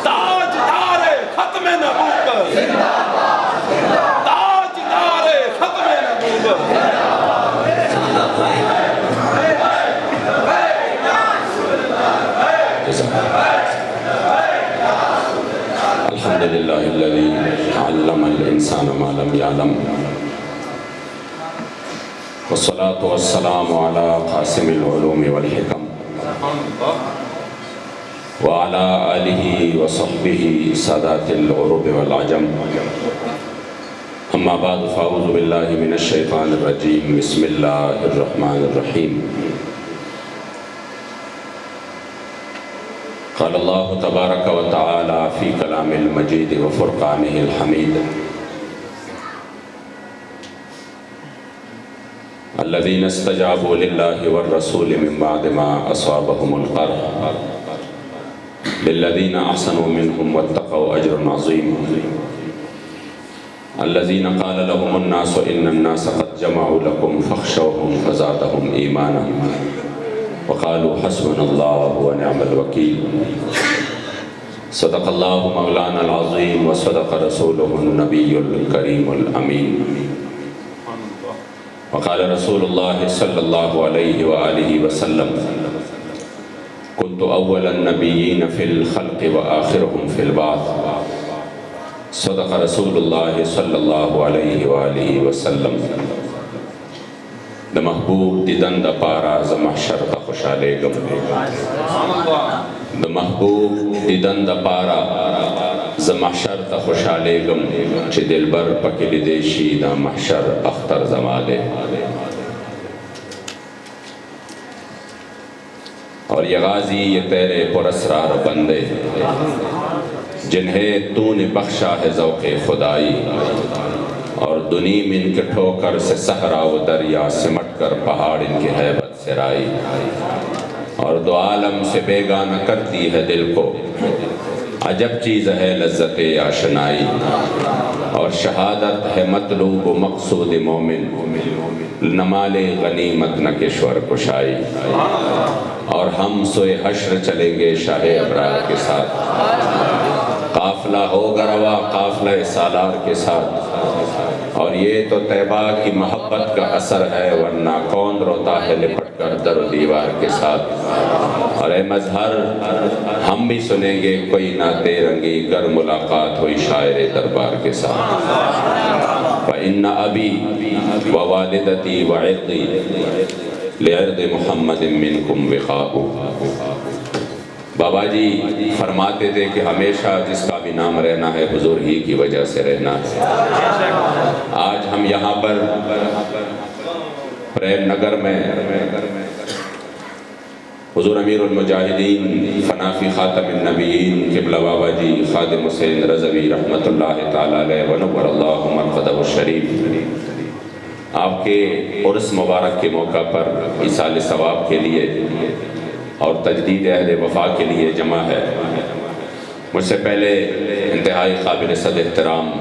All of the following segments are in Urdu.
تاجدار ختم نبوت، تاجدار ختم نبوت۔ الحمد للہ الذی علم الانسان ما لم یعلم، والصلاة والسلام علی قاسم العلوم والحکم، وعلی آلہ وصحبہ سادات العرب والعجم، اما بعد فاعوذ باللہ من الشیطان الرجیم، بسم اللہ الرحمن الرحیم۔ قال اللہ تبارک و تعالی فی کلام المجید و فرقانہ الحمید، الذین استجابوا للہ والرسول من بعد ما اصابهم القرح للذین احسنوا منهم واتقوا اجر عظیم، الذین قال لهم الناس ان الناس قد جمعوا لكم فاخشوهم فزادهم ایمانا وقالوا حسبنا اللہ ونعم الوکیل۔ صدق اللہ مولانا العظیم وصدق رسولہ النبی الکریم الامین، وقال رسول اللہ صلی اللہ علیہ وآلہ وسلم كنت اول النبیین فی الخلق وآخرهم فی البعث۔ صدق رسول اللہ صلی اللہ علیہ وآلہ وسلم۔ دا محبوب دیدن دا پارا ز محشر تا خوشالے گم، دا محبوب دیدن دا پارا ز محشر تا خوشالے گم، چی دل بر پکل دیشی دا محشر اختر زمالے۔ اور یہ غازی یہ تیرے پراسرار بندے، جنہیں تو نے بخشا ہے ذوق خدائی، اور دنیم ان کے ٹھوکر سے صحرا و دریا سمٹ کر پہاڑ ان کی ہیبت سے رائی، اور دو عالم سے بیگانہ کرتی ہے دل کو، عجب چیز ہے لذت آشنائی، اور شہادت ہے مطلوب و مقصود مومن، نمال غنیمت نہ کشور کشائی۔ اور ہم سوئے حشر چلیں گے شاہ ابرار کے ساتھ، قافلہ ہوگا روا قافلہ سالار کے ساتھ، اور یہ تو طیبہ کی محبت کا اثر ہے، ورنہ کون روتا ہے لپٹ کر در و دیوار کے ساتھ۔ اور اے مظہر ہم بھی سنیں گے کوئی نعت رنگی گر ملاقات ہوئی شاعر دربار کے ساتھ۔ فإن أبي ووالدتي وعرضي لعرض محمد منکم وقاء۔ بابا جی فرماتے تھے کہ ہمیشہ جس کا بھی نام رہنا ہے حضور ہی کی وجہ سے رہنا ہے۔ آج ہم یہاں پر پریم نگر میں حضور امیر المجاہدین فنافی خاتم النبیین قبلہ بابا جی خادم حسین رضوی رحمت اللہ تعالی علیہ ونور اللہ مرقدہ الشریف، آپ کے عرس مبارک کے موقع پر ایصال ثواب کے لیے اور تجدید عہد وفا کے لیے جمع ہے۔ مجھ سے پہلے انتہائی قابل صد احترام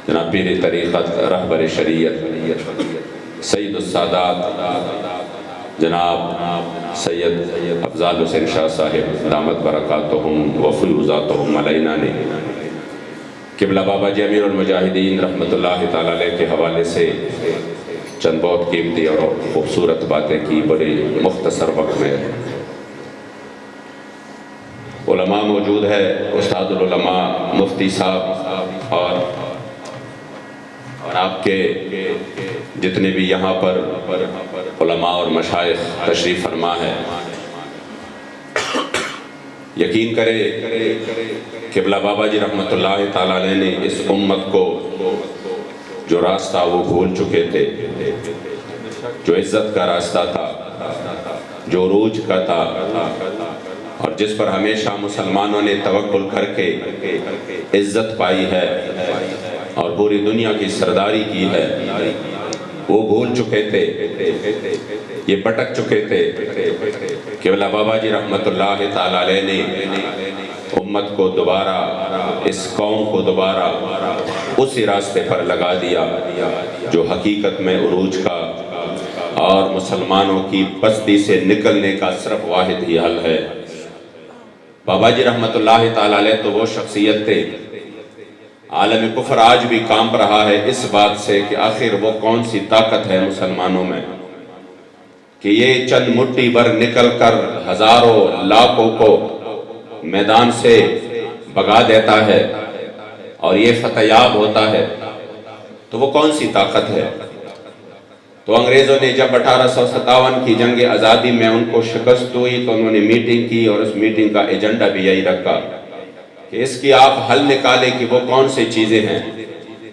جناب پیر طریقت رہبر شریعت سید السادات جناب سید افضال حسین شاہ صاحب دامت برکاتہم و فیوزاتہم علینا نے قبلہ بابا جی امیر المجاہدین رحمت اللہ تعالیٰ علیہ کے حوالے سے چند بہت قیمتی اور خوبصورت باتیں کی بڑی مختصر وقت میں۔ علماء موجود ہے، استاد العلماء مفتی صاحب اور آپ کے جتنے بھی یہاں پر علماء اور مشائخ تشریف فرما ہے، یقین کرے قبلہ بابا جی رحمت اللہ تعالیٰ علیہ نے اس امت کو جو راستہ وہ بھول چکے تھے، جو عزت کا راستہ تھا، جو عروج کا تھا، اور جس پر ہمیشہ مسلمانوں نے توکل کر کے عزت پائی ہے اور پوری دنیا کی سرداری کی ہے، وہ بھول چکے تھے، یہ بھٹک چکے تھے۔ قبلہ بابا جی رحمت اللہ تعالیٰ علیہ نے امت کو دوبارہ، اس قوم کو دوبارہ اسی راستے پر لگا دیا جو حقیقت میں عروج کا اور مسلمانوں کی پستی سے نکلنے کا صرف واحد ہی حل ہے، بابا جی رحمت اللہ تعالی علیہ تو وہ شخصیت تھے، عالم کفر آج بھی کانپ رہا ہے اس بات سے کہ آخر وہ کون سی طاقت ہے مسلمانوں میں کہ یہ چند مٹھی بھر نکل کر ہزاروں لاکھوں کو میدان سے بھگا دیتا ہے اور یہ فتح یاب ہوتا ہے۔ تو وہ کون سی طاقت ہے؟ تو انگریزوں نے جب 1857 کی جنگ آزادی میں ان کو شکست ہوئی تو انہوں نے میٹنگ کی، اور اس میٹنگ کا ایجنڈا بھی یہی رکھا کہ اس کی آپ حل نکالیں کہ وہ کون سی چیزیں ہیں۔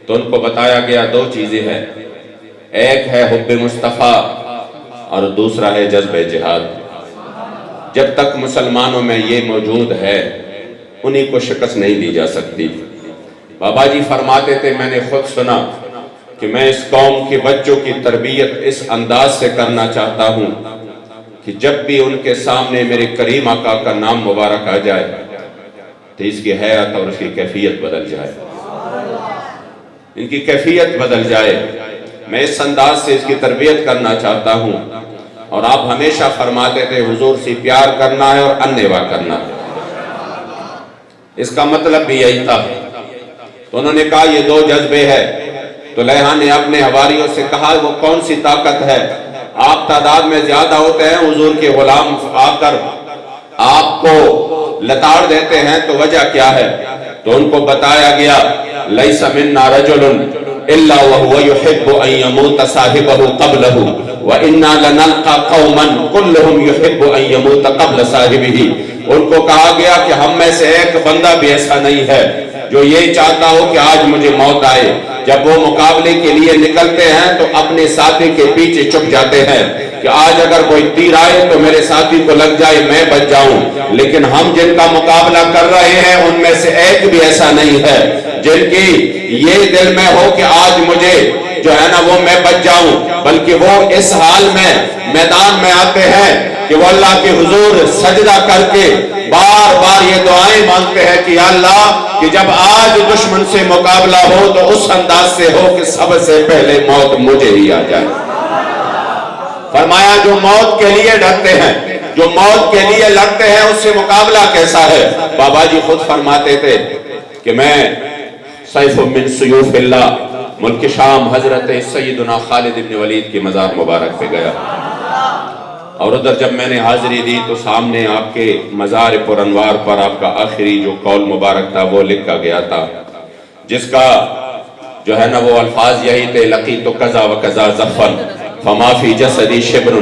تو ان کو بتایا گیا دو چیزیں ہیں، ایک ہے حب مصطفیٰ اور دوسرا ہے جذب جہاد۔ جب تک مسلمانوں میں یہ موجود ہے انہی کو شکست نہیں دی جا سکتی۔ بابا جی فرماتے تھے میں نے خود سنا کہ میں اس قوم کے بچوں کی تربیت اس انداز سے کرنا چاہتا ہوں کہ جب بھی ان کے سامنے میرے کریم آقا کا نام مبارک آ جائے تو اس کی حیرت اور اس کی کیفیت بدل جائے، ان کی کیفیت بدل جائے۔ میں اس انداز سے اس کی تربیت کرنا چاہتا ہوں۔ اور آپ ہمیشہ فرماتے تھے حضور سے پیار کرنا ہے اور انیوا کرنا ہے، اس کا مطلب بھی یہی تھا۔ تو انہوں نے کہا یہ دو جذبے ہیں۔ تو لیہا نے اپنے حواریوں سے کہا وہ کون سی طاقت ہے؟ آپ تعداد میں زیادہ ہوتے ہیں، حضور کے غلام آ کر آپ کو لتاڑ دیتے ہیں، تو وجہ کیا ہے؟ تو ان کو بتایا گیا لیس منا رجل الا وهو يحب ان يموت صاحبه قبله وانا لنلقى قوما كلهم يحب ان يموت قبل صاحبه۔ ان کو کہا گیا کہ ہم میں سے ایک بندہ بھی ایسا نہیں ہے جو یہ چاہتا ہو کہ آج مجھے موت آئے۔ جب وہ مقابلے کے لیے نکلتے ہیں تو اپنے ساتھی کے پیچھے چھپ جاتے ہیں کہ آج اگر کوئی تیر آئے تو میرے ساتھی کو لگ جائے میں بچ جاؤں، لیکن ہم جن کا مقابلہ کر رہے ہیں ان میں سے ایک بھی ایسا نہیں ہے جن کی یہ دل میں ہو کہ آج مجھے جو ہے نا وہ میں بچ جاؤں، بلکہ وہ اس حال میں میدان میں آتے ہیں کہ وہ اللہ کے حضور سجدہ کر کے بار بار یہ دعائیں مانگتے ہیں کہ یا اللہ کہ جب آج دشمن سے مقابلہ ہو تو اس انداز سے ہو کہ سب سے پہلے موت مجھے ہی آ جائے۔ فرمایا جو موت کے لیے ڈرتے ہیں، جو موت کے لیے لڑتے ہیں، اس سے مقابلہ کیسا ہے؟ بابا جی خود فرماتے تھے کہ میں سیف من سیوف اللہ ملک شام حضرت سیدنا خالد بن ولید کی مزار مبارک پہ گیا، اور ادھر جب میں نے حاضری دی تو سامنے آپ کے مزار پر انوار پر آپ کا آخری جو قول مبارک تھا وہ لکھا گیا تھا، جس کا جو ہے نا وہ الفاظ یہی تھے لقیت کذا و کذا زفن فما فی جسدی شبر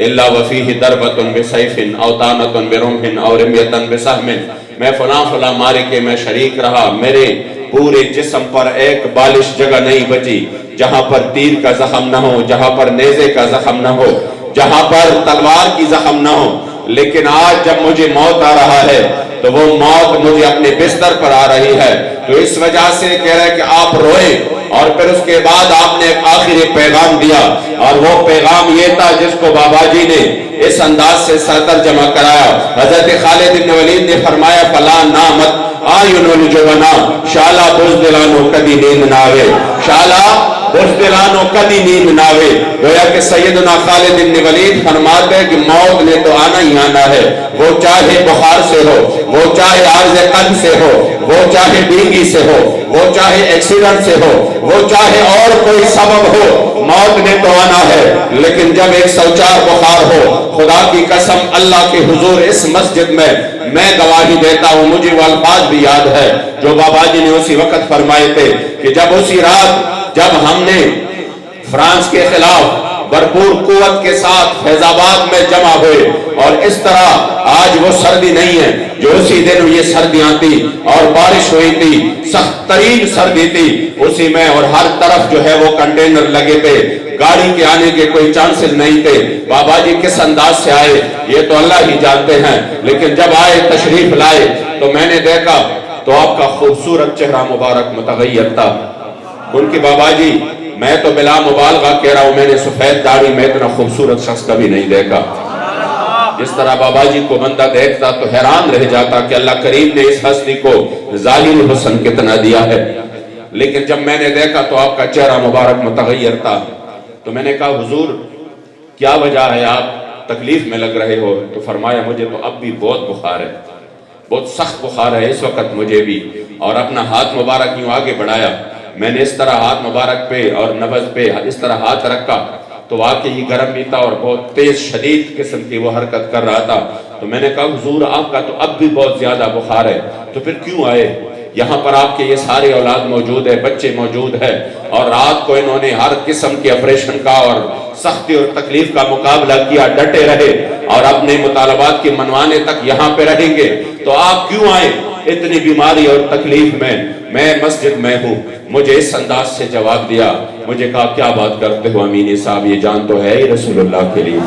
الا وفیہ دربت بسیف او طعنۃ برمح او رمیۃ بسہم۔ میں فلاں فلاں مارکے میں شریک رہا، میرے پورے جسم پر ایک بالش جگہ نہیں بچی جہاں پر تیر کا زخم نہ ہو، جہاں پر نیزے کا زخم نہ ہو، جہاں پر تلوار کی زخم نہ ہو، لیکن آج جب مجھے موت آ رہا ہے تو وہ موت مجھے اپنے بستر پر آ رہی ہے۔ تو اس وجہ سے کہہ رہے کہ آپ روئے، اور پھر اس کے بعد آپ نے ایک آخری پیغام دیا، اور وہ پیغام یہ تھا جس کو بابا جی نے اس انداز سے سرترجمہ کرایا۔ حضرت خالد بن ولید نے فرمایا فلا نامت آئینو الجبنا شالا بزدلانو کدی نیند ناوے، شالا بزدلانو کدی نیند ناوے۔ گویا کہ سیدنا خالد بن ولید فرماتے ہیں کہ موت نے تو آنا ہی آنا ہے، وہ چاہے بخار سے ہو، وہ چاہے عارض قلب سے ہو، وہ چاہے ڈینگی سے ہو، وہ چاہے ایکسیڈنٹ سے ہو، وہ چاہے اور کوئی سبب ہو، موت نے تو آنا ہے۔ لیکن جب 104 بخار ہو، خدا کی قسم اللہ کے حضور اس مسجد میں گواہی دیتا ہوں، مجھے وہ الفاظ بھی یاد ہے جو بابا جی نے اسی وقت فرمائے تھے کہ جب اسی رات جب ہم نے فرانس کے خلاف بھرپور قوت کے ساتھ فیض آباد میں جمع ہوئے، اور اس طرح آج وہ سردی نہیں ہے جو اسی دن یہ سردیاں تھی اور بارش ہوئی تھی، سخت ترین سردی تھی اسی میں، اور ہر طرف جو ہے وہ کنٹینر لگے تھے، گاڑی کے آنے کے کوئی چانسز نہیں تھے۔ بابا جی کس انداز سے آئے یہ تو اللہ ہی جانتے ہیں، لیکن جب آئے تشریف لائے تو میں نے دیکھا تو آپ کا خوبصورت چہرہ مبارک متغیر تھا۔ ان کی بابا جی میں تو بلا مبالغہ کہہ رہا ہوں میں نے سفید داڑھی میں اتنا خوبصورت شخص کبھی نہیں دیکھا۔ جس طرح بابا جی کو بندہ دیکھتا تو حیران رہ جاتا کہ اللہ کریم نے اس ہستی کو ظاہری حسن کتنا دیا ہے، لیکن جب میں نے دیکھا تو آپ کا چہرہ مبارک متغیر تھا۔ تو میں نے کہا حضور کیا وجہ ہے، آپ تکلیف میں لگ رہے ہو؟ تو فرمایا مجھے تو اب بھی بہت بخار ہے، بہت سخت بخار ہے اس وقت مجھے بھی، اور اپنا ہاتھ مبارک یوں آگے بڑھایا، میں نے اس طرح ہاتھ مبارک پہ اور نبض پہ اس طرح ہاتھ رکھا تو واقعی گرم بھی تھا اور بہت تیز شدید قسم کی وہ حرکت کر رہا تھا۔ تو میں نے کہا حضور آپ کا تو اب بھی بہت زیادہ بخار ہے، تو پھر کیوں آئے؟ یہاں پر آپ کے یہ سارے اولاد موجود ہے، بچے موجود ہے، اور رات کو انہوں نے ہر قسم کے آپریشن کا اور سختی اور تکلیف کا مقابلہ کیا، ڈٹے رہے اور اپنے مطالبات کے منوانے تک یہاں پہ رہیں گے، تو آپ کیوں آئے اتنی بیماری اور تکلیف میں مسجد میں ہوں؟ مجھے اس انداز سے جواب دیا، مجھے کہا کیا بات کرتے ہو امینی صاحب، یہ جان تو ہے ہی رسول اللہ کے لیے۔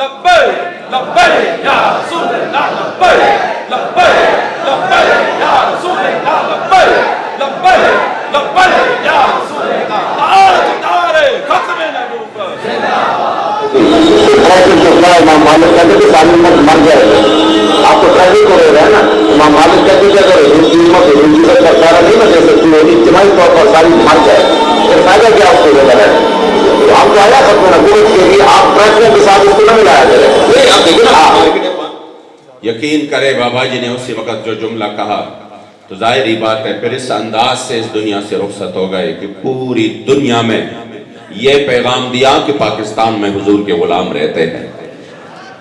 لبیک لبیک یا رسول اللہ، لبیک لبیک لبیک یا رسول اللہ، لبیک لبیک لبیک یا رسول اللہ۔ آج نعرے ختم نبوت۔ امام مالک کہتے کہ ساری امت مر جائے گا، آپ تو پہلے کو رہے ہیں نا، امام مالک کہتے کہ اگر ہندی امت ہندی کا سارا نہیں نہ دے سکتی ہے، اجتماعی طور پر ساری مر جائے، پھر فائدہ کیا اس کو لے کر ہے؟ تو ہم تو آیا ختم نبوت کے لیے، آپ ٹریکٹر کے ساتھ اس کو نہ ملایا کریں، نہیں آپ دیکھیں نا۔ یقین کرے بابا جی نے اسی وقت جو جملہ کہا تو ظاہری بات ہے پھر اس انداز سے اس دنیا سے رخصت ہو گئے کہ پوری دنیا میں یہ پیغام دیا کہ پاکستان میں حضور کے غلام رہتے ہیں،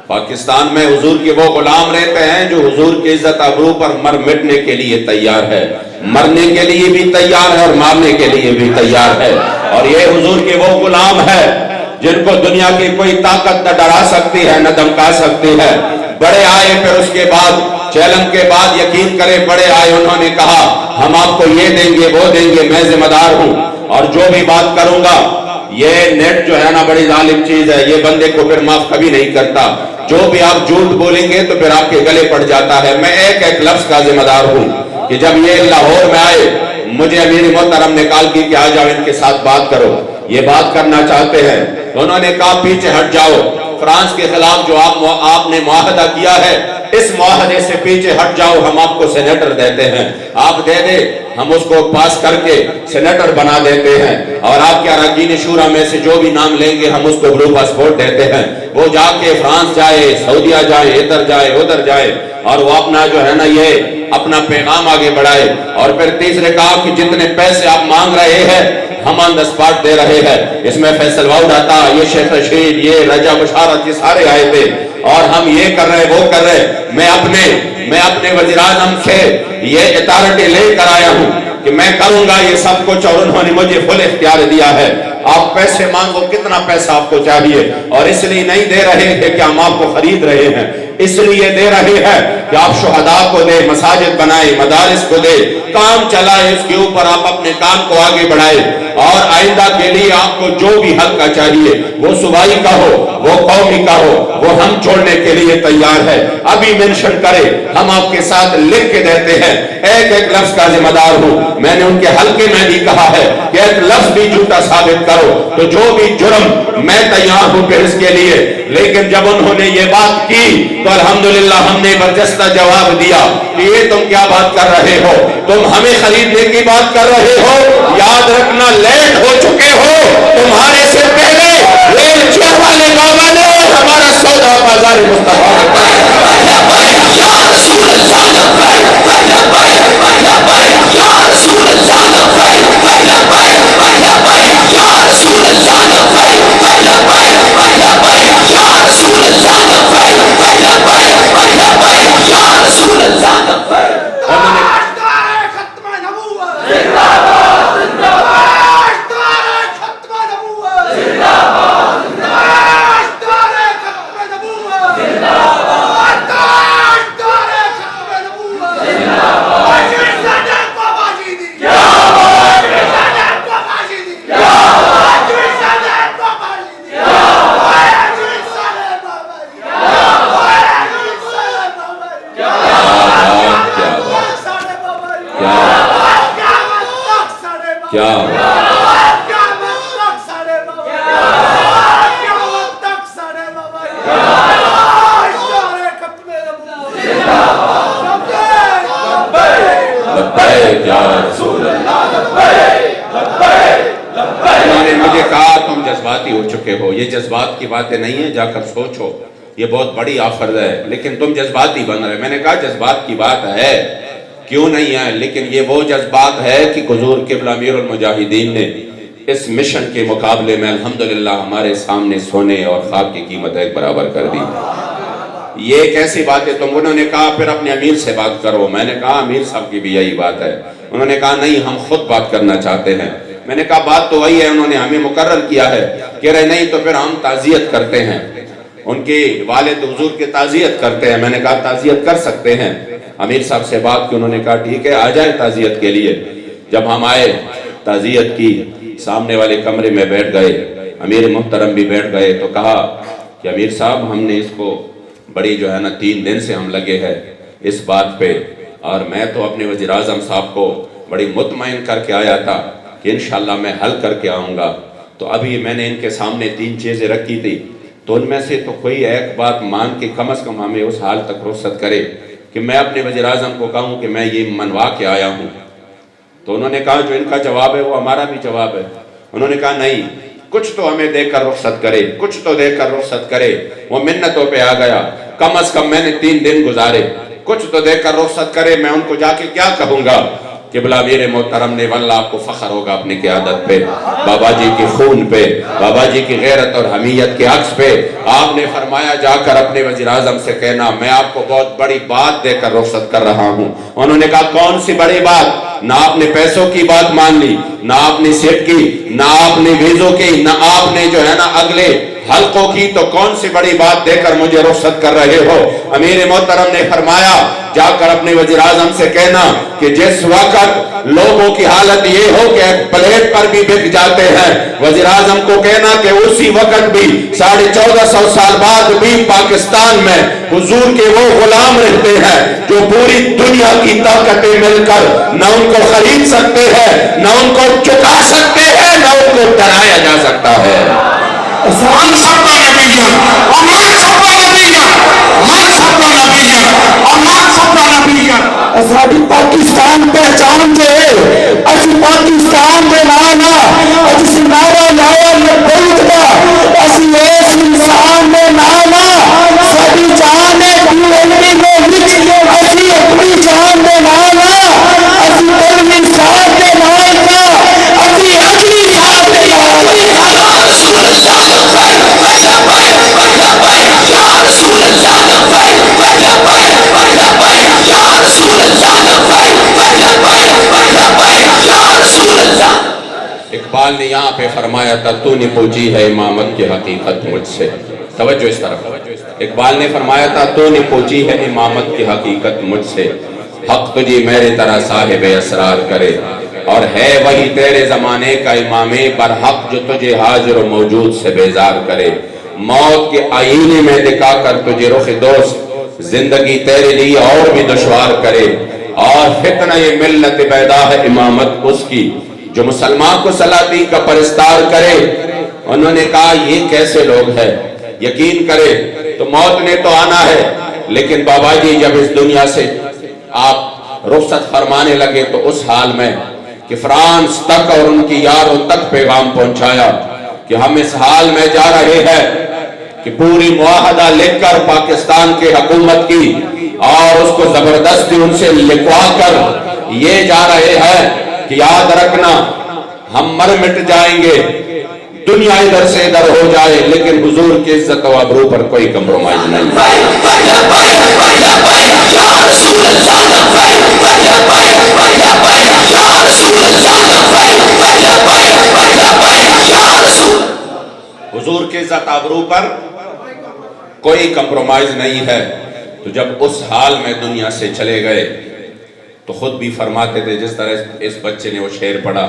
پاکستان میں حضور کے وہ غلام رہتے ہیں جو حضور کی عزت ابرو پر مر مٹنے کے لیے تیار ہے، مرنے کے لیے بھی تیار ہے اور مارنے کے لیے بھی تیار ہے، اور یہ حضور کے وہ غلام ہے جن کو دنیا کی کوئی طاقت نہ ڈرا سکتی ہے نہ دمکا سکتی ہے۔ بڑے آئے پھر اس کے بعد چیلنج کے بعد یقین کرے بڑے آئے، انہوں نے کہا ہم آپ کو یہ دیں گے وہ دیں گے، میں ذمہ دار ہوں اور جو بھی بات کروں گا، یہ نیٹ جو ہے نا بڑی ظالم چیز ہے، یہ بندے کو پھر معاف کبھی نہیں کرتا، جو بھی آپ جھوٹ بولیں گے تو پھر آپ کے گلے پڑ جاتا ہے۔ میں ایک ایک لفظ کا ذمہ دار ہوں کہ جب یہ لاہور میں آئے مجھے امیر محترم نے کال کی کہ آ جاؤ ان کے ساتھ بات کرو، یہ بات کرنا چاہتے ہیں، تو انہوں نے کہا پیچھے ہٹ جاؤ، فرانس کے خلاف جو آپ نے معاہدہ کیا ہے اس معاہدے سے پیچھے ہٹ جاؤ، ہم آپ کو سینیٹر دیتے ہیں، آپ دے دے ہم اس کو پاس کر کے سینیٹر بنا دیتے ہیں، اور آپ کے اراکین شورا میں سے جو بھی نام لیں گے ہم اس کو بلو پاسپورٹ دیتے ہیں۔ وہ جا کے فرانس جائے، سعودیہ جائے، ادھر جائے ادھر جائے، اور وہ اپنا جو ہے نا یہ اپنا پیغام آگے بڑھائے، اور پھر تیسرے کہا کہ جتنے پیسے آپ مانگ رہے ہیں ہم آن دا سپاٹ دے رہے ہیں۔ اس میں فیصل واؤڈ آتا، یہ شیخ رشید، یہ رجا بشارت، یہ سارے آئے تھے، اور ہم یہ کر رہے وہ کر رہے۔ میں اپنے وزیر اعظم سے یہ اتھارٹی لے کر آیا ہوں کہ میں کروں گا یہ سب کچھ، اور انہوں نے مجھے فل اختیار دیا ہے، آپ پیسے مانگو کتنا پیسہ آپ کو چاہیے، اور اس لیے نہیں دے رہے ہیں کہ ہم آپ کو خرید رہے ہیں، اس لیے دے رہے ہیں کہ آپ شہداء کو دے، مساجد بنائے، مدارس کو دے، کام چلائے، اس کے اوپر آپ اپنے کام کو آگے بڑھائے، اور آئندہ کے لیے آپ کو جو بھی حل کا چاہیے، وہ صوبائی کا ہو، وہ قومی کا ہو، وہ ہم چھوڑنے کے لیے تیار ہے۔ ابھی منشن کرے ہم آپ کے ساتھ لکھ کے دیتے ہیں، ایک ایک لفظ کا ذمہ دار ہوں۔ میں نے ان کے حلقے میں بھی کہا ہے کہ ایک لفظ بھی جھوٹا ثابت کرو تو جو بھی جرم میں تیار ہوں پھر اس کے لیے، لیکن جب انہوں نے یہ بات کی تو الحمدللہ ہم نے برجستہ جواب دیا کہ یہ تم کیا بات کر رہے ہو، تم ہمیں خریدنے کی بات کر رہے ہو، یاد رکھنا لیٹ ہو چکے ہو، تمہارے سے پہلے ریل چیئر والے بابا نے ہمارا سودا بازار مصطفیٰ جذباتی ہو چکے ہو، یہ جذبات کی باتیں نہیں ہیں، جا کر سوچو یہ بہت بڑی آفر ہے، لیکن تم جذباتی بن رہے۔ میں نے کہا جذبات کی بات ہے، کیوں نہیں ہے، لیکن یہ وہ جذبات ہے کہ حضور قبلہ امیر المجاہدین نے اس مشن کے مقابلے میں الحمدللہ ہمارے سامنے سونے اور خاک کی قیمت ایک برابر کر دی۔ یہ ایک ایسی بات ہے، تم انہوں نے کہا پھر اپنے امیر سے بات کرو۔ میں نے کہا امیر صاحب کی بھی یہی بات ہے۔ انہوں نے کہا نہیں، ہم خود بات کرنا چاہتے ہیں۔ میں نے کہا بات تو وہی ہے، انہوں نے ہمیں مقرر کیا ہے۔ کہہ رہے نہیں تو پھر ہم تعزیت کرتے ہیں، ان کے والد حضور کی تعزیت کرتے ہیں۔ میں نے کہا تعزیت کر سکتے ہیں۔ امیر صاحب سے بات کی، انہوں نے کہا ٹھیک ہے، آ جائیں تعزیت کے لیے۔ جب ہم آئے تعزیت کی، سامنے والے کمرے میں بیٹھ گئے، امیر محترم بھی بیٹھ گئے، تو کہا کہ امیر صاحب ہم نے اس کو بڑی جو ہے نا 3 دن سے ہم لگے ہیں اس بات پہ، اور میں تو اپنے وزیر اعظم صاحب کو بڑی مطمئن کر کے آیا تھا کہ انشاءاللہ میں حل کر کے آؤں گا۔ تو ابھی میں نے ان کے سامنے 3 چیزیں رکھی تھی، تو ان میں سے تو کوئی ایک بات مان کے کم از کم ہمیں اس حال تک رخصت کرے کہ میں اپنے وزیر اعظم کو کہوں کہ میں یہ منوا کے آیا ہوں۔ تو انہوں نے کہا جو ان کا جواب ہے وہ ہمارا بھی جواب ہے۔ انہوں نے کہا نہیں، کچھ تو ہمیں دے کر رخصت کرے، کچھ تو دے کر رخصت کرے۔ وہ منتوں پہ آ گیا، کم از کم میں نے 3 دن گزارے، کچھ تو دے کر رخصت کرے۔ میں ان کو جا کے کیا کہوں گا؟ قبلہ امیر محترم نے، واللہ آپ کو فخر ہوگا اپنی قیادت پہ، بابا جی کی خون پہ، بابا جی کی غیرت اور حمیت کے عکس پہ، آپ نے فرمایا جا کر اپنے وزیر اعظم سے کہنا میں آپ کو بہت بڑی بات دے کر رخصت کر رہا ہوں۔ انہوں نے کہا کون سی بڑی بات؟ نہ آپ نے پیسوں کی بات مان لی، نہ آپ نے سیٹ کی، نہ آپ نے ویزوں کی، نہ آپ نے جو ہے نا اگلے حلقوں کی، تو کون سی بڑی بات دے کر مجھے رخصت کر رہے ہو؟ امیر محترم نے فرمایا جا کر اپنے وزیر اعظم سے کہنا کہ جس وقت لوگوں کی حالت یہ ہو کہ پلیٹ پر بھی بک جاتے ہیں، وزیر اعظم کو کہنا کہ اسی وقت بھی 1450 سال بعد بھی پاکستان میں حضور کے وہ غلام رہتے ہیں جو پوری دنیا کی طاقتیں مل کر نہ ان کو خرید سکتے ہیں، نہ ان کو چکا سکتے ہیں، نہ ان کو ڈرایا جا سکتا ہے۔ من صبر نبيا ومن صبر نبيا من صبر نبيا ومن صبر نبيا ساڈی پاکستان پہچان جے اسی پاکستان دے نال اسی نعرہ لایا لبیک دا اسی اس انسان دے نال ساڈی جان ہے دیوانی دے وچ اسی اپنی جان دے نال اسی کلمی صاحب دے نال دا اسی اگلی صاحب دے نال رسول اللہ اقبال نے یہاں پہ فرمایا تھا تو نے پوچھی ہے امامت کی حقیقت مجھ سے، توجہ اس طرف، اقبال نے فرمایا تھا تو نے پوچھی ہے امامت کی حقیقت مجھ سے، حق تجھے میرے طرح صاحب اسرار کرے، اور ہے وہی تیرے زمانے کا امام برحق جو تجھے حاضر و موجود سے بیزار کرے، موت کے آئینے میں دکھا کر تجھے رخ دوست زندگی تیرے لیے اور بھی دشوار کرے، اور فتنہ یہ ملت بیدا ہے امامت اس کی جو مسلمان کو سلاطین کا پرستار کرے۔ انہوں نے کہا یہ کیسے لوگ ہیں؟ یقین کرے تو موت نے تو آنا ہے، لیکن بابا جی جب اس دنیا سے آپ رخصت فرمانے لگے تو اس حال میں کہ فرانس تک اور ان کی یاروں تک پیغام پہنچایا کہ ہم اس حال میں جا رہے ہیں کہ پوری معاہدہ لکھ کر پاکستان کے حکومت کی اور اس کو زبردستی ان سے لکھوا کر یہ جا رہے ہیں کہ یاد رکھنا ہم مر مٹ جائیں گے، دنیا ادھر سے ادھر ہو جائے، لیکن حضور کی عزت و آبرو پر کوئی کمپرومائز نہیں۔ حضور کی عزت آبرو پر کوئی کمپرومائز نہیں ہے۔ تو جب اس حال میں دنیا سے چلے گئے تو خود بھی فرماتے تھے، جس طرح اس بچے نے وہ شعر پڑھا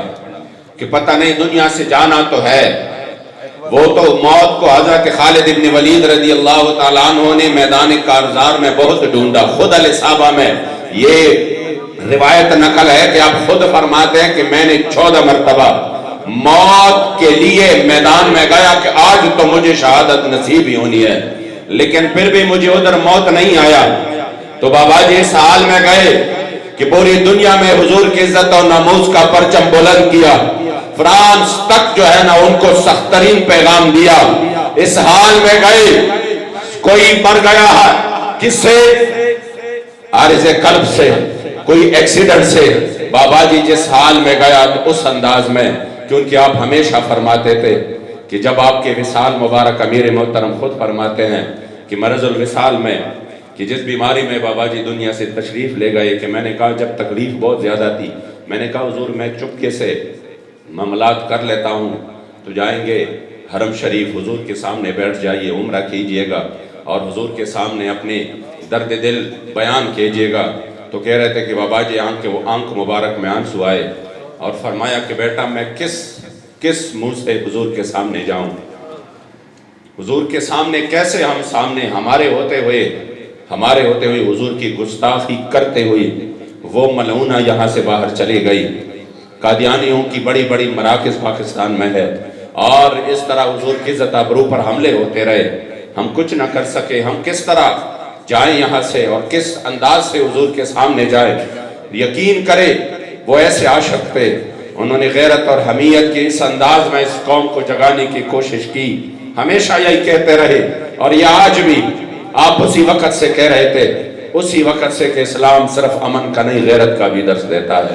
کہ پتہ نہیں دنیا سے جانا تو ہے، وہ تو موت کو حضرت خالد ابن ولید رضی اللہ تعالیٰ عنہ نے میدان کارزار میں بہت ڈھونڈا۔ خود علیہ صحابہ میں یہ روایت نقل ہے کہ آپ خود فرماتے ہیں کہ میں نے 14 مرتبہ موت کے لیے میدان میں گیا کہ آج تو مجھے شہادت نصیب ہی ہونی ہے، لیکن پھر بھی مجھے ادھر موت نہیں آیا۔ تو بابا جی اس حال میں گئے کہ پوری دنیا میں حضور کی عزت اور ناموس کا پرچم بلند کیا، فرانس تک جو ہے نا ان کو سخت ترین پیغام دیا۔ اس حال میں گئے کوئی مر گیا ہے کس سے؟ عارض قلب سے، کوئی ایکسیڈنٹ سے۔ بابا جی جس حال میں گیا تو اس انداز میں، کیونکہ آپ ہمیشہ فرماتے تھے کہ جب آپ کے وصال مبارک امیر محترم خود فرماتے ہیں کہ مرض الوصال میں، کہ جس بیماری میں بابا جی دنیا سے تشریف لے گئے، کہ میں نے کہا جب تکلیف بہت زیادہ تھی، میں نے کہا حضور میں چپکے سے معاملات کر لیتا ہوں، تو جائیں گے حرم شریف، حضور کے سامنے بیٹھ جائیے، عمرہ کیجئے گا اور حضور کے سامنے اپنے درد دل بیان کیجئے گا۔ تو کہہ رہے تھے کہ بابا جی آنکھ مبارک میں آنسو آئے اور فرمایا کہ بیٹا میں کس منہ سے حضور کے سامنے جاؤں، حضور کے سامنے کیسے ہم سامنے ہمارے ہوتے ہوئے حضور کی گستاخی کرتے ہوئے وہ ملعونہ یہاں سے باہر چلی گئی۔ قادیانیوں کی بڑی بڑی مراکز پاکستان میں ہے اور اس طرح حضور کی عزت آبرو پر حملے ہوتے رہے، ہم کچھ نہ کر سکے۔ ہم کس طرح جائیں یہاں سے اور کس انداز سے حضور کے سامنے جائیں؟ یقین کرے وہ ایسے عاشق تھے، انہوں نے غیرت اور حمیت کے اس انداز میں اس قوم کو جگانے کی کوشش کی، ہمیشہ یہی کہتے رہے اور یہ آج بھی آپ اسی وقت سے کہہ رہے تھے، اسی وقت سے کہ اسلام صرف امن کا نہیں غیرت کا بھی درس دیتا ہے،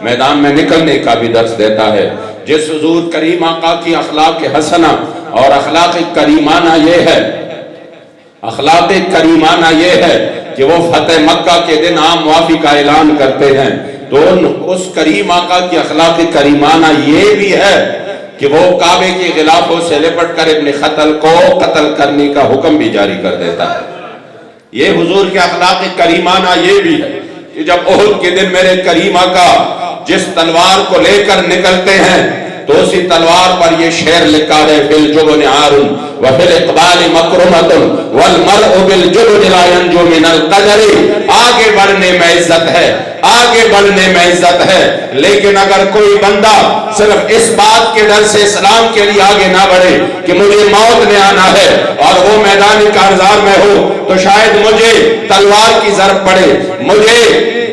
میدان میں نکلنے کا بھی درس دیتا ہے۔ جس حضور کریم آقا کی اخلاق حسنہ اور اخلاق کریمانہ یہ ہے کہ وہ فتح مکہ کے دن عام معافی کا اعلان کرتے ہیں، تو اس کریم آقا کی اخلاق کریمانہ یہ بھی ہے کہ وہ کعبے کے غلافوں سے لپٹ کر ابن خطل کو قتل کرنے کا حکم بھی جاری کر دیتا ہے۔ یہ حضور کے اخلاق کریمانہ یہ بھی ہے کہ جب احد کے دن میرے کریم آقا جس تلوار کو لے کر نکلتے ہیں تو اسی تلوار پر یہ شعر لکھا ہے، فی الجبن عار وفی الاقبال مکرمۃ والمرء بالجبن لا ینجو من القدر۔ آگے بڑھنے میں عزت ہے، آگے بڑھنے میں عزت ہے، لیکن اگر کوئی بندہ صرف اس بات کے ڈر سے اسلام کے لیے آگے نہ بڑھے کہ مجھے موت نے آنا ہے اور وہ میدان کارزار میں ہو تو شاید مجھے تلوار کی ضرب پڑے، مجھے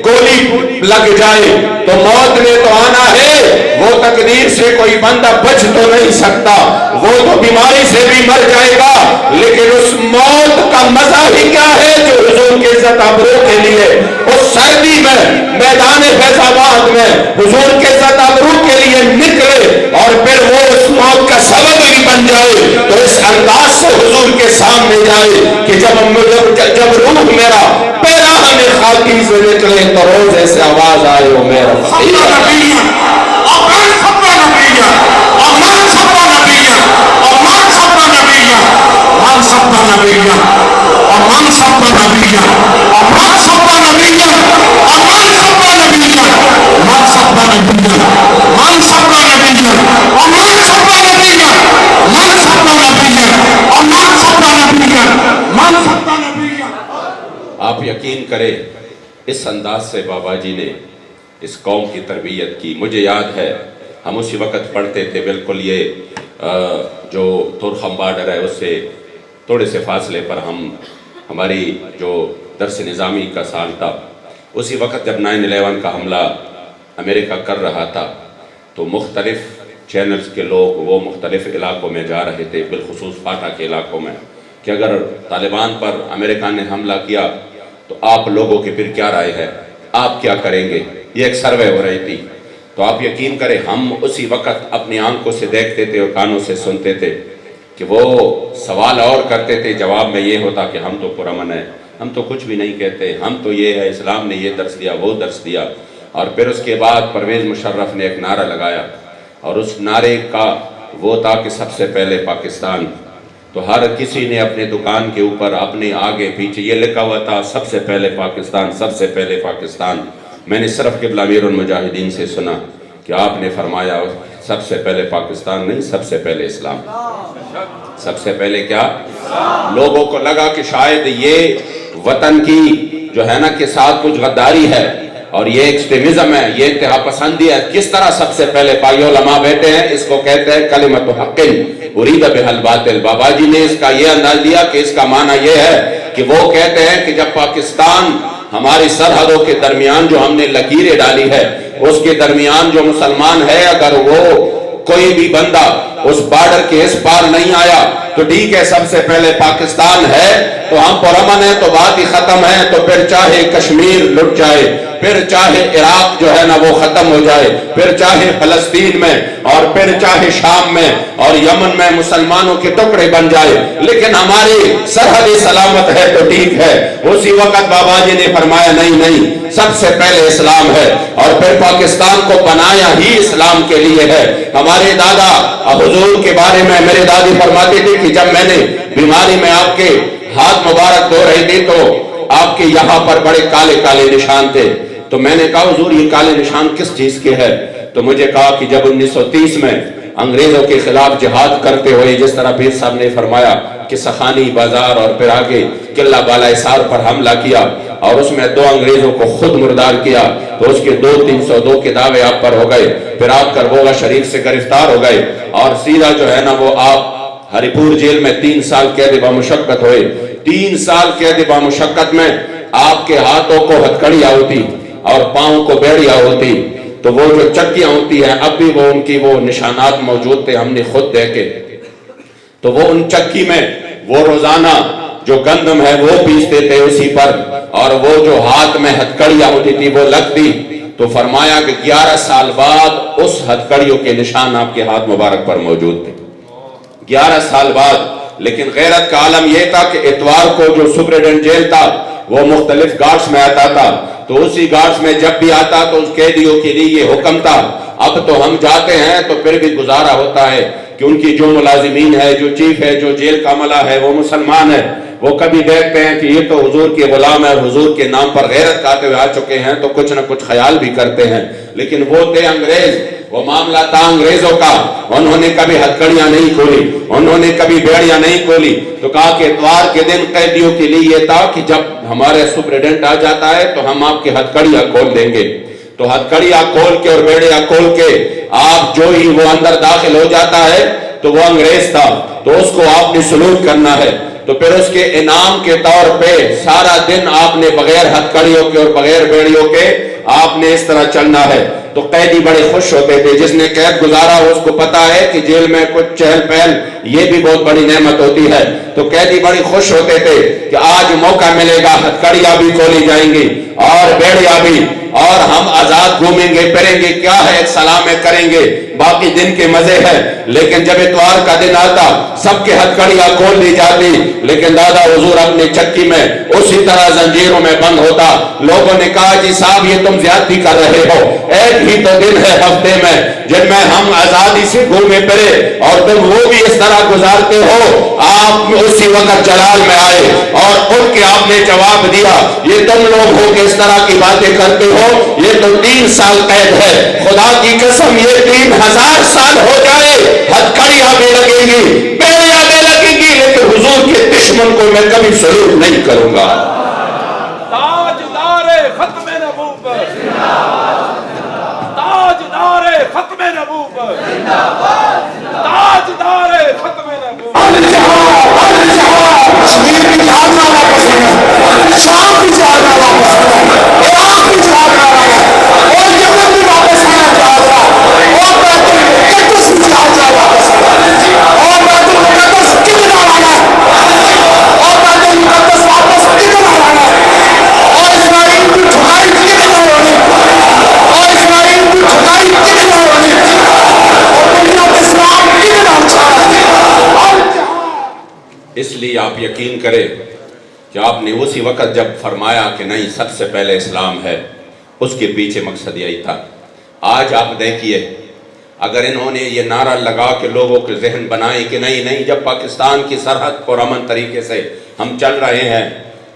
گولی لگ جائے تو موت نے تو آنا ہے، وہ تقدیر سے کوئی بندہ بچ تو نہیں سکتا، وہ تو بیماری سے بھی مر جائے گا، لیکن اس موت کا مزہ ہی کیا ہے جو حضور کی عزت آبرو کے لیے اس سردی میں میدان فیض آباد میں حضور کے عزت آبرو کے لیے نکلے اور پھر وہ اس موت کا سبب بھی بن جائے، تو اس انداز سے حضور کے سامنے جائے کہ جب روح میرا پیراہن خاکی سے نکلے تو روز ایسے آواز آئے وہ میرا آپ یقین کریں اس انداز سے بابا جی نے اس قوم کی تربیت کی۔ مجھے یاد ہے ہم اسی وقت پڑھتے تھے، بالکل یہ جو تورخم بارڈر ہے اس سے تھوڑے سے فاصلے پر ہماری جو درس نظامی کا سال تھا، اسی وقت جب 9/11 کا حملہ امریکہ کر رہا تھا تو مختلف چینلز کے لوگ وہ مختلف علاقوں میں جا رہے تھے، بالخصوص فاٹا کے علاقوں میں، کہ اگر طالبان پر امریکہ نے حملہ کیا تو آپ لوگوں کی پھر کیا رائے ہے، آپ کیا کریں گے؟ یہ ایک سروے ہو رہی تھی۔ تو آپ یقین کریں ہم اسی وقت اپنی آنکھوں سے دیکھتے تھے اور کانوں سے سنتے تھے کہ وہ سوال اور کرتے تھے، جواب میں یہ ہوتا کہ ہم تو پرامن ہیں، ہم تو کچھ بھی نہیں کہتے، ہم تو یہ ہے، اسلام نے یہ درس دیا، وہ درس دیا۔ اور پھر اس کے بعد پرویز مشرف نے ایک نعرہ لگایا اور اس نعرے کا وہ تھا کہ سب سے پہلے پاکستان۔ تو ہر کسی نے اپنے دکان کے اوپر اپنے آگے پیچھے یہ لکھا ہوا تھا، سب سے پہلے پاکستان، سب سے پہلے پاکستان۔ میں نے صرف قبلہ امیر المجاہدین سے سنا کہ آپ نے فرمایا سب سے پہلے پاکستان نہیں، سب سے پہلے اسلام۔ سب سے پہلے کیا؟ لوگوں کو لگا کہ شاید یہ وطن کی جو ہے نا کے ساتھ کچھ غداری ہے اور یہ ایکسٹریمزم ہے، یہ انتہا پسندی ہے۔ کس طرح سب سے پہلے علماء بیٹھے ہیں، اس کو کہتے ہیں کلمۃ حق ارید بہا الباطل۔ بابا جی نے اس کا یہ انداز دیا کہ اس کا معنی یہ ہے کہ وہ کہتے ہیں کہ جب پاکستان ہماری سرحدوں کے درمیان جو ہم نے لکیریں ڈالی ہے، اس کے درمیان جو مسلمان ہے، اگر وہ کوئی بھی بندہ اس بارڈر کے اس پار نہیں آیا تو ٹھیک ہے، سب سے پہلے پاکستان ہے تو ہم پرامن ہیں تو بات ہی ختم ہے، تو پھر چاہے کشمیر لٹ جائے، پھر چاہے عراق جو ہے نا وہ ختم ہو جائے، پھر چاہے فلسطین میں اور پھر چاہے شام میں اور یمن میں مسلمانوں کے ٹکڑے بن جائے، لیکن ہماری سرحد سلامت ہے تو ٹھیک ہے۔ اسی وقت بابا جی نے فرمایا نہیں، سب سے پہلے اسلام ہے اور پھر پاکستان کو بنایا ہی اسلام کے لیے ہے۔ ہمارے دادا حضور کے بارے میں میرے دادی فرماتے تھے کہ جب میں نے بیماری میں آپ کے ہاتھ مبارک دھو رہی تھی تو آپ کے یہاں پر بڑے کالے کالے نشان تھے، تو میں نے کہا حضور یہ کالے نشان کس چیز کے ہے؟ تو مجھے کہا کہ جب 1930 میں انگریزوں کے خلاف جہاد کرتے ہوئے جس طرح پیر صاحب نے فرمایا کہ سخانی بازار اور پھر آگے قلعہ بالا حصار پر حملہ کیا اور اس میں 2 انگریزوں کو خود مردار کیا، تو اس کے 302 کے دعوے آپ پر ہو گئے، پھر آپ کربوگا شریف سے گرفتار ہو گئے اور سیدھا جو ہے نا وہ آپ ہری پور جیل میں 3 سال قید بامشقت ہوئے۔ 3 سال قید بامشقت میں آپ کے ہاتھوں کو ہتھکڑیاں ہوتی اور پاؤں کو بیڑیاں ہوتی، تو وہ جو چکیاں ہوتی ہیں اب بھی وہ ان کی وہ نشانات موجود تھے، ہم نے خود دیکھے، تو وہ ان چکی میں وہ روزانہ جو گندم ہے وہ پیستے تھے اسی پر، اور وہ جو ہاتھ میں ہتھکڑیاں ہوتی تھی وہ لگتی، تو فرمایا کہ 11 سال بعد اس ہتھکڑیوں کے نشان آپ کے ہاتھ مبارک پر موجود تھے، 11 سال بعد۔ لیکن غیرت کا عالم یہ تھا کہ اتوار کو جو سپرڈنٹ جیل تھا وہ مختلف گارڈز میں آتا تھا، تو اسی گارڈز میں جب بھی آتا تو اس قیدیوں کے لیے یہ حکم تھا، اب تو ہم جاتے ہیں تو پھر بھی گزارا ہوتا ہے کہ ان کی جو ملازمین ہے، جو چیف ہے، جو جیل کا عملہ ہے وہ مسلمان ہے، وہ کبھی دیکھتے ہیں کہ یہ تو حضور کے غلام ہے اور حضور کے نام پر غیرت کہتے ہوئے آ چکے ہیں تو کچھ نہ کچھ خیال بھی کرتے ہیں، لیکن وہ تھے انگریز، وہ معاملہ تھا انگریزوں کا، انہوں نے کبھی ہتھکڑیاں نہیں کھولی، انہوں نے کبھی بیڑیاں نہیں کھولی، تو کہا کہ اتوار کے دن قیدیوں کے لیے یہ تھا کہ جب ہمارے سپرڈنٹ آ جاتا ہے تو ہم آپ کی ہتھکڑیاں کھول دیں گے، تو ہتھکڑیاں کھول کے اور بیڑیاں کھول کے آپ جو ہی وہ اندر داخل ہو جاتا ہے تو وہ انگریز تھا، تو اس کو آپ نے سلوک کرنا ہے، تو پھر اس کے انعام کے طور پہ سارا دن آپ نے بغیر ہتھکڑیوں کے اور بغیر بیڑیوں کے آپ نے اس طرح چلنا ہے، تو قیدی بڑے خوش ہوتے تھے، جس نے قید گزارا ہو اس کو پتا ہے کہ جیل میں کچھ چہل پہل یہ بھی بہت بڑی نعمت ہوتی ہے، تو قیدی بڑی خوش ہوتے تھے کہ آج موقع ملے گا، ہتھکڑیاں بھی کھولی جائیں گی اور بیڑیاں بھی، اور ہم آزاد گھومیں گے پھریں گے، کیا ہے سلامیں کریں گے، باقی دن کے مزے ہیں۔ لیکن جب اتوار کا دن آتا سب کے ہتھکڑیاں کھول دی جاتی، لیکن دادا حضور اپنی چکی میں اسی طرح زنجیروں میں بند ہوتا۔ لوگوں نے کہا جی صاحب یہ تم زیادتی کر رہے ہو، ایک ہی تو دن ہے ہفتے میں جن میں ہم آزادی سے گھومے پھرے اور تم وہ بھی اس طرح گزارتے ہو۔ آپ اسی وقت جلال میں آئے اور ان کے آپ نے جواب دیا یہ تم لوگ ہو کہ اس طرح کی باتیں کرتے ہو، یہ تو 3 سال قید ہے، خدا کی قسم یہ 3000 سال ہو جائے ہتھکڑیاں بھی لگیں گی، بیڑیاں بھی لگیں گی، لیکن حضور کے دشمن کو میں کبھی سلوک نہیں کروں گا۔ تاجدار ختم نبوت، تاجدار ختم نبوت، تاجدار ختم نبوت۔ کشمیر کی جہاد نہ واپس ہونا، شام کی جہاد نہ واپس ہونا، عراق کی جہاد نہ واپس، اور یمن بھی واپس آنا چاہ رہا، اور بیت المقدس کی جہاد نہ واپس ہونا، اور بیت المقدس کتنا لانا، اور بیت المقدس واپس کتنا لانا، اور اسرائیل کی ٹھکائی کتنا ہونی، اور اسرائیل کی ٹھکائی کتنا ہونی، اور دنیا میں اسلام کتنا اچھا ہے، اور اس لیے آپ یقین کریں کہ آپ نے اسی وقت جب فرمایا کہ نہیں سب سے پہلے اسلام ہے، اس کے پیچھے مقصد یہی تھا۔ آج آپ دیکھیے اگر انہوں نے یہ نعرہ لگا کہ لوگوں کے ذہن بنائیں کہ نہیں جب پاکستان کی سرحد پر امن طریقے سے ہم چل رہے ہیں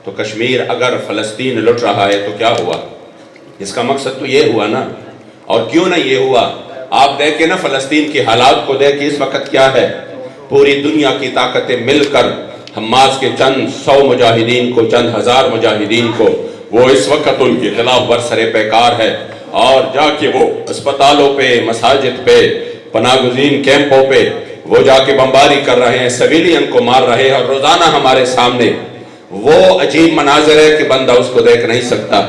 تو کشمیر اگر فلسطین لٹ رہا ہے تو کیا ہوا؟ اس کا مقصد تو یہ ہوا نا، اور کیوں نہیں یہ ہوا؟ آپ دیکھیں نا فلسطین کے حالات کو دیکھیں اس وقت کیا ہے، پوری دنیا کی طاقتیں مل کر حماس کے چند 100 مجاہدین کو، چند ہزار مجاہدین کو وہ اس وقت ان کے خلاف برسر پیکار ہے، اور جا کے وہ اسپتالوں پہ، مساجد پہ، پناہ گزین کیمپوں پہ وہ جا کے بمباری کر رہے ہیں، سویلین کو مار رہے ہیں، اور روزانہ ہمارے سامنے وہ عجیب مناظر ہے کہ بندہ اس کو دیکھ نہیں سکتا،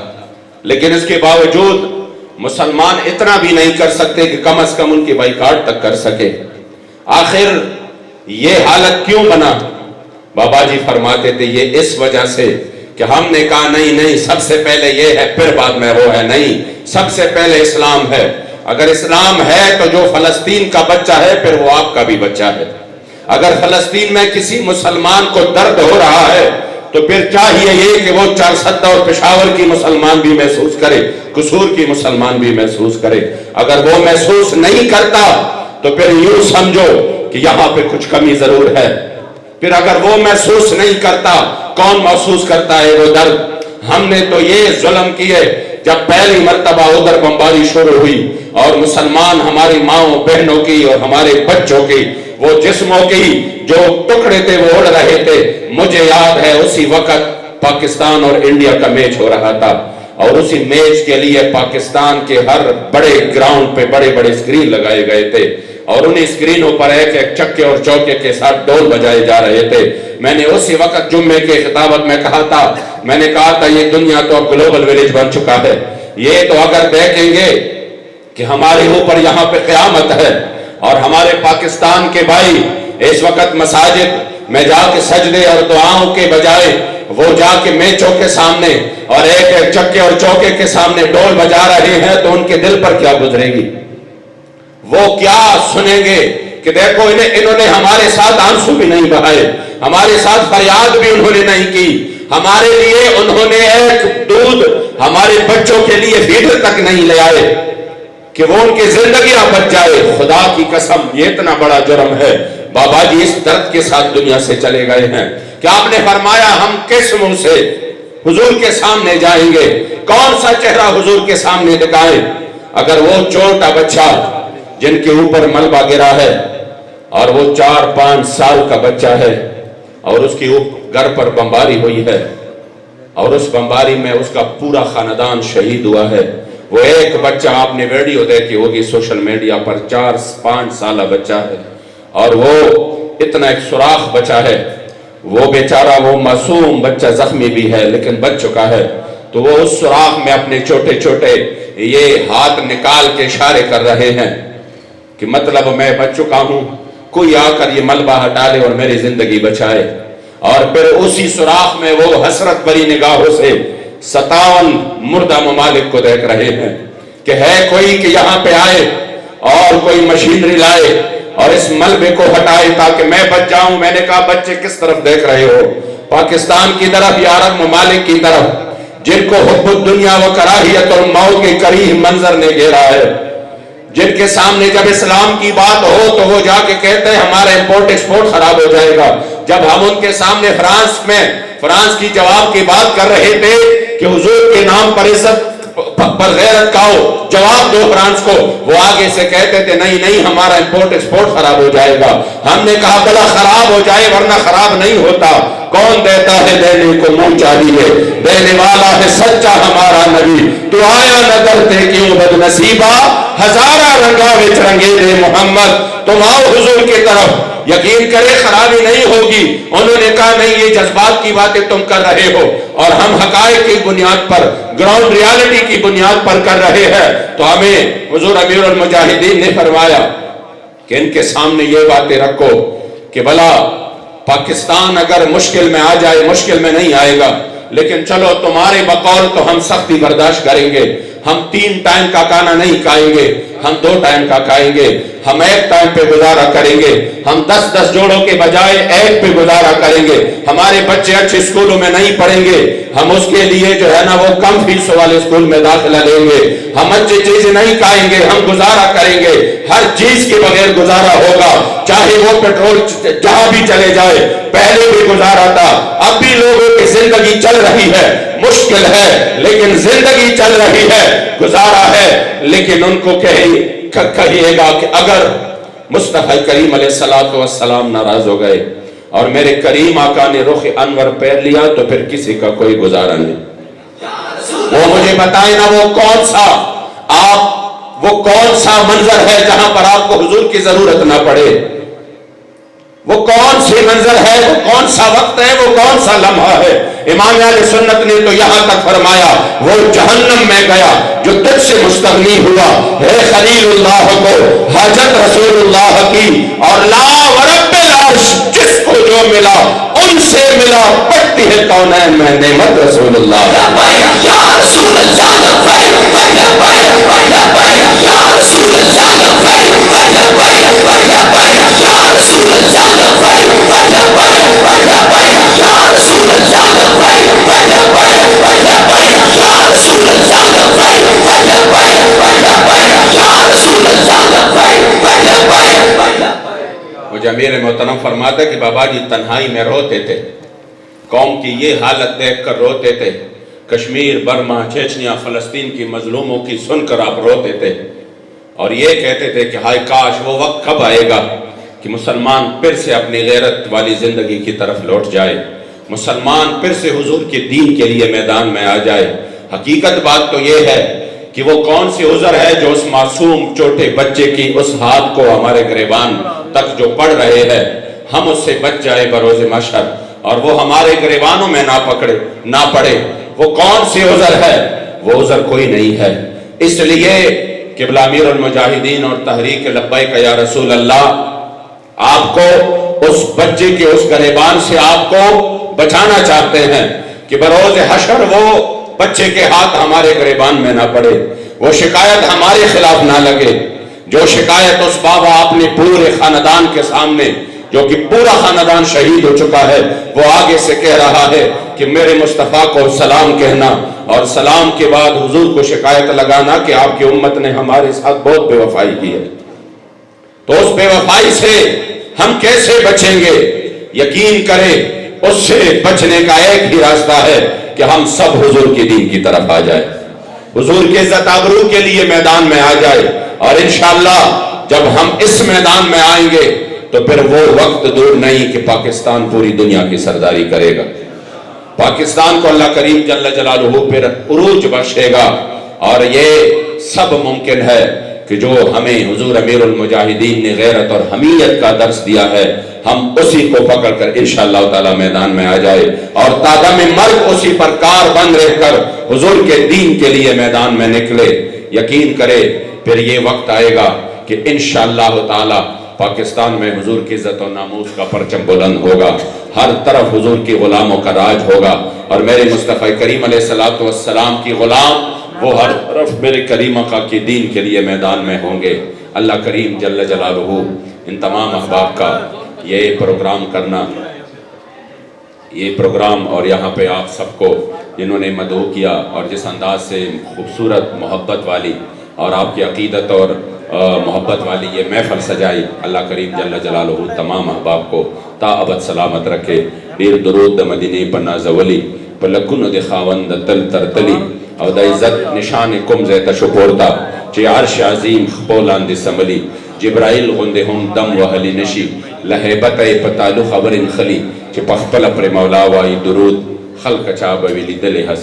لیکن اس کے باوجود مسلمان اتنا بھی نہیں کر سکتے کہ کم از کم ان کی بائیکاٹ تک کر سکے۔ آخر یہ حالت کیوں بنا؟ بابا جی فرماتے تھے یہ اس وجہ سے کہ ہم نے کہا نہیں سب سے پہلے یہ ہے پھر بعد میں وہ ہے، نہیں، سب سے پہلے اسلام ہے۔ اگر اسلام ہے تو جو فلسطین کا بچہ ہے پھر وہ آپ کا بھی بچہ ہے۔ اگر فلسطین میں کسی مسلمان کو درد ہو رہا ہے تو پھر چاہیے یہ کہ وہ چارسدہ اور پشاور کی مسلمان بھی محسوس کرے، قصور کی مسلمان بھی محسوس کرے۔ اگر وہ محسوس نہیں کرتا تو پھر یوں سمجھو کہ یہاں پہ کچھ کمی ضرور ہے۔ پھر اگر وہ محسوس نہیں کرتا، کون محسوس کرتا ہے وہ درد؟ ہم نے تو یہ ظلم کیے جب پہلی مرتبہ ادھر بمباری شروع ہوئی اور مسلمان ہماری ماؤں بہنوں کی اور ہمارے بچوں کی وہ جسموں کی جو ٹکڑے تھے وہ اڑ رہے تھے۔ مجھے یاد ہے اسی وقت پاکستان اور انڈیا کا میچ ہو رہا تھا اور اسی میچ کے لیے پاکستان کے ہر بڑے گراؤنڈ پہ بڑے بڑے اسکرین لگائے گئے تھے اور انہیں اسکرینوں پر ایک ایک چکے اور چوکے کے ساتھ ڈول بجائے جا رہے تھے۔ میں نے اسی وقت جمعے کے خطابت میں کہا تھا، میں نے کہا تھا یہ دنیا تو اب گلوبل ویلیج بن چکا ہے۔ یہ تو اگر دیکھیں گے کہ ہمارے اوپر یہاں پہ قیامت ہے اور ہمارے پاکستان کے بھائی اس وقت مساجد میں جا کے سجدے اور دعاؤں کے بجائے وہ جا کے میچوں کے سامنے اور ایک ایک چکے اور چوکے کے سامنے ڈول بجا رہے ہیں تو ان کے دل پر کیا گزرے گی؟ وہ کیا سنیں گے کہ دیکھو انہوں نے ہمارے ساتھ آنسو بھی نہیں بہائے، ہمارے ساتھ فریاد بھی انہوں نے نہیں کی، ہمارے لیے انہوں نے ایک دودھ ہمارے بچوں کے لیے فیڈر تک نہیں لے آئے کہ وہ ان کی زندگیاں بچ جائے۔ خدا کی قسم یہ اتنا بڑا جرم ہے۔ بابا جی اس درد کے ساتھ دنیا سے چلے گئے ہیں کہ آپ نے فرمایا ہم کس منہ سے حضور کے سامنے جائیں گے، کون سا چہرہ حضور کے سامنے دکھائیں؟ اگر وہ چھوٹا بچہ جن کے اوپر ملبہ گرا ہے اور وہ 4-5 سال کا بچہ ہے اور اس کی گھر پر بمباری ہوئی ہے اور اس بمباری میں اس کا پورا خاندان شہید ہوا ہے، وہ ایک بچہ آپ نے ویڈیو دیکھی ہوگی سوشل میڈیا پر، 4-5 سالہ بچہ ہے اور وہ اتنا ایک سوراخ بچہ ہے، وہ بیچارہ وہ معصوم بچہ زخمی بھی ہے لیکن بچ چکا ہے، تو وہ اس سوراخ میں اپنے چھوٹے چھوٹے یہ ہاتھ نکال کے اشارے کر رہے ہیں کہ مطلب میں بچ چکا ہوں، کوئی آ کر یہ ملبہ ہٹا لے اور میری زندگی بچائے۔ اور پھر اسی سوراخ میں وہ حسرت بری نگاہوں سے 57 مردہ ممالک کو دیکھ رہے ہیں کہ ہے کوئی کہ یہاں پہ آئے اور کوئی مشینری لائے اور اس ملبے کو ہٹائے تاکہ میں بچ جاؤں۔ میں نے کہا بچے کس طرف دیکھ رہے ہو؟ پاکستان کی طرف یا عرب ممالک کی طرف جن کو حب الدنیا و کراہیت الموت کے کریہ منظر نے گھیرا ہے، جن کے سامنے جب اسلام کی بات ہو تو وہ جا کے کہتے ہیں ہمارا امپورٹ ایکسپورٹ خراب ہو جائے گا۔ جب ہم ان کے سامنے فرانس کی جواب کی بات کر رہے تھے کہ حضور کے نام پر عزت پر غیرت کھاؤ، جواب دو فرانس کو، وہ آگے سے کہتے تھے نہیں ہمارا امپورٹ ایکسپورٹ خراب ہو جائے گا۔ ہم نے کہا بلا خراب ہو جائے ورنہ خراب نہیں ہوتا، کون دیتا ہے دینے کو منہ چاہیے، دینے والا ہے سچا ہمارا نبی، تو آیا نظر تے کیوں بد نصیبہ، ہزارہ رنگا وچ رنگے دے محمد، تم آؤ حضور کی طرف، یقین کرے خرابی نہیں ہوگی۔ انہوں نے کہا نہیں یہ جذبات کی باتیں تم کر رہے ہو اور ہم حقائق کی بنیاد پر، گراؤنڈ ریالٹی کی بنیاد پر کر رہے ہیں۔ تو ہمیں حضور امیر المجاہدین نے فرمایا کہ ان کے سامنے یہ باتیں رکھو کہ بھلا پاکستان اگر مشکل میں آ جائے، مشکل میں نہیں آئے گا لیکن چلو تمہارے بقول تو ہم سختی برداشت کریں گے، ہم 3 ٹائم کا کھانا نہیں کھائیں گے، ہم 2 ٹائم کا کھائیں گے، ہم 1 ٹائم پہ گزارا کریں گے، ہم 10 جوڑوں کے بجائے 1 پہ گزارا کریں گے، ہمارے بچے اچھے اسکولوں میں نہیں پڑھیں گے، ہم اس کے لیے جو ہے نا وہ کم فیسوں والے اسکول میں داخلہ لیں گے، ہم اچھی چیزیں نہیں کھائیں گے، ہم گزارا کریں گے، ہر چیز کے بغیر گزارا ہوگا، چاہے وہ پیٹرول جہاں بھی چلے جائے، پہلے بھی گزارا تھا، اب بھی لوگوں کی زندگی چل رہی ہے، مشکل ہے لیکن زندگی چل رہی ہے، گزارا ہے، لیکن ان کو کہیے گا کہ اگر مصطفیٰ کریم علیہ السلام ناراض ہو گئے اور میرے کریم آقا نے رخ انور پیر لیا تو پھر کسی کا کوئی گزارا نہیں۔ وہ مجھے بتائیں نا وہ کون سا منظر ہے جہاں پر آپ کو حضور کی ضرورت نہ پڑے، وہ کون سی منظر ہے، وہ کون سا وقت ہے، وہ کون سا لمحہ ہے۔ امام اہل سنت نے تو یہاں تک فرمایا وہ جہنم میں گیا جو تجھ سے مستغنی ہوا، ہے خلیل اللہ کو حاجت رسول اللہ کی، اور لا ورب العرش جس کو جو ملا ان سے ملا، پڑتی ہے کونین میں نعمت رسول اللہ۔ یا رسول اللہ لبیک لبیک لبیک، یا رسول اللہ لبیک لبیک لبیک، یا رسول اللہ لبیک لبیک لبیک، یا رسول اللہ لبیک لبیک لبیک، یا رسول اللہ لبیک لبیک لبیک، یا رسول اللہ لبیک لبیک لبیک۔ مجھے امیر محترم فرماتا ہے کہ بابا جی تنہائی میں روتے تھے، قوم کی یہ حالت دیکھ کر روتے تھے، کشمیر، برما، چیچنیا، فلسطین کی مظلوموں کی سن کر آپ روتے تھے، اور یہ کہتے تھے کہ ہائے کاش وہ وقت کب آئے گا کہ مسلمان پھر سے اپنی غیرت والی زندگی کی طرف لوٹ جائے، مسلمان پھر سے حضور کے دین کے لیے میدان میں آ جائے۔ حقیقت بات تو یہ ہے کہ وہ کون سی عذر ہے جو اس معصوم چھوٹے بچے کی اس ہاتھ کو ہمارے گریبان تک جو پڑھ رہے ہیں، ہم اس سے بچ جائے بروز محشر، اور وہ ہمارے گریبانوں میں نہ پڑے۔ وہ کون سی عذر ہے؟ وہ عذر کوئی نہیں ہے۔ اس لیے قبلہ امیر المجاہدین اور تحریک لبیک یا رسول اللہ آپ کو اس بچے کے اس گریبان سے آپ کو بچانا چاہتے ہیں کہ بروز حشر وہ بچے کے ہاتھ ہمارے گریبان میں نہ پڑے، وہ شکایت ہمارے خلاف نہ لگے، جو شکایت اس بابا اپنے پورے خاندان کے سامنے، جو کہ پورا خاندان شہید ہو چکا ہے، وہ آگے سے کہہ رہا ہے کہ میرے مصطفیٰ کو سلام کہنا، اور سلام کے بعد حضور کو شکایت لگانا کہ آپ کی امت نے ہمارے ساتھ بہت بے وفائی کی ہے۔ تو اس بے وفائی سے ہم کیسے بچیں گے؟ یقین کریں اس سے بچنے کا ایک ہی راستہ ہے کہ ہم سب حضور کی دین کی طرف آ جائیں، حضور کے عزت آبرو کے لیے میدان میں آ جائے، اور انشاءاللہ جب ہم اس میدان میں آئیں گے تو پھر وہ وقت دور نہیں کہ پاکستان پوری دنیا کی سرداری کرے گا، پاکستان کو اللہ کریم جل جلالہ پھر عروج بخشے گا، اور یہ سب ممکن ہے کہ جو ہمیں حضور امیر المجاہدین نے غیرت اور حمیت کا درس دیا ہے، ہم اسی کو پکڑ کر انشاءاللہ تعالی میدان میں آ جائے، اور تادم مرگ اسی پر کار بند رہ کر حضور کے دین کے لیے میدان میں نکلے۔ یقین کرے پھر یہ وقت آئے گا کہ انشاءاللہ تعالی پاکستان میں حضور کی عزت و ناموس کا پرچم بلند ہوگا، ہر طرف حضور کی غلاموں کا راج ہوگا، اور میرے مصطفیٰ کریم علیہ السلام کی غلام وہ ہر طرف میرے کریم آقا کی دین کے لیے میدان میں ہوں گے۔ اللہ کریم جل جلالہ ان تمام احباب کا یہ پروگرام کرنا، یہ پروگرام، اور یہاں پہ آپ سب کو جنہوں نے مدعو کیا اور جس انداز سے خوبصورت محبت والی اور آپ کی عقیدت اور محبت والی یہ محفل سجائی، اللہ کریم جل جلالہ تمام احباب کو تا ابد سلامت رکھے۔ دیر درود دا مدینی پر نازولی پر لکن دی خاوند تل ترتلی، او دا عزت نشان کم زیتا شپورتا، چی عرش عظیم خپولان دی سملی، جبرائیل غندے ہم دم و حلی نشی، لحیبت پتالو خبر خلی، چی پخپل پر مولا وائی درود، خلق چابویلی دل حسن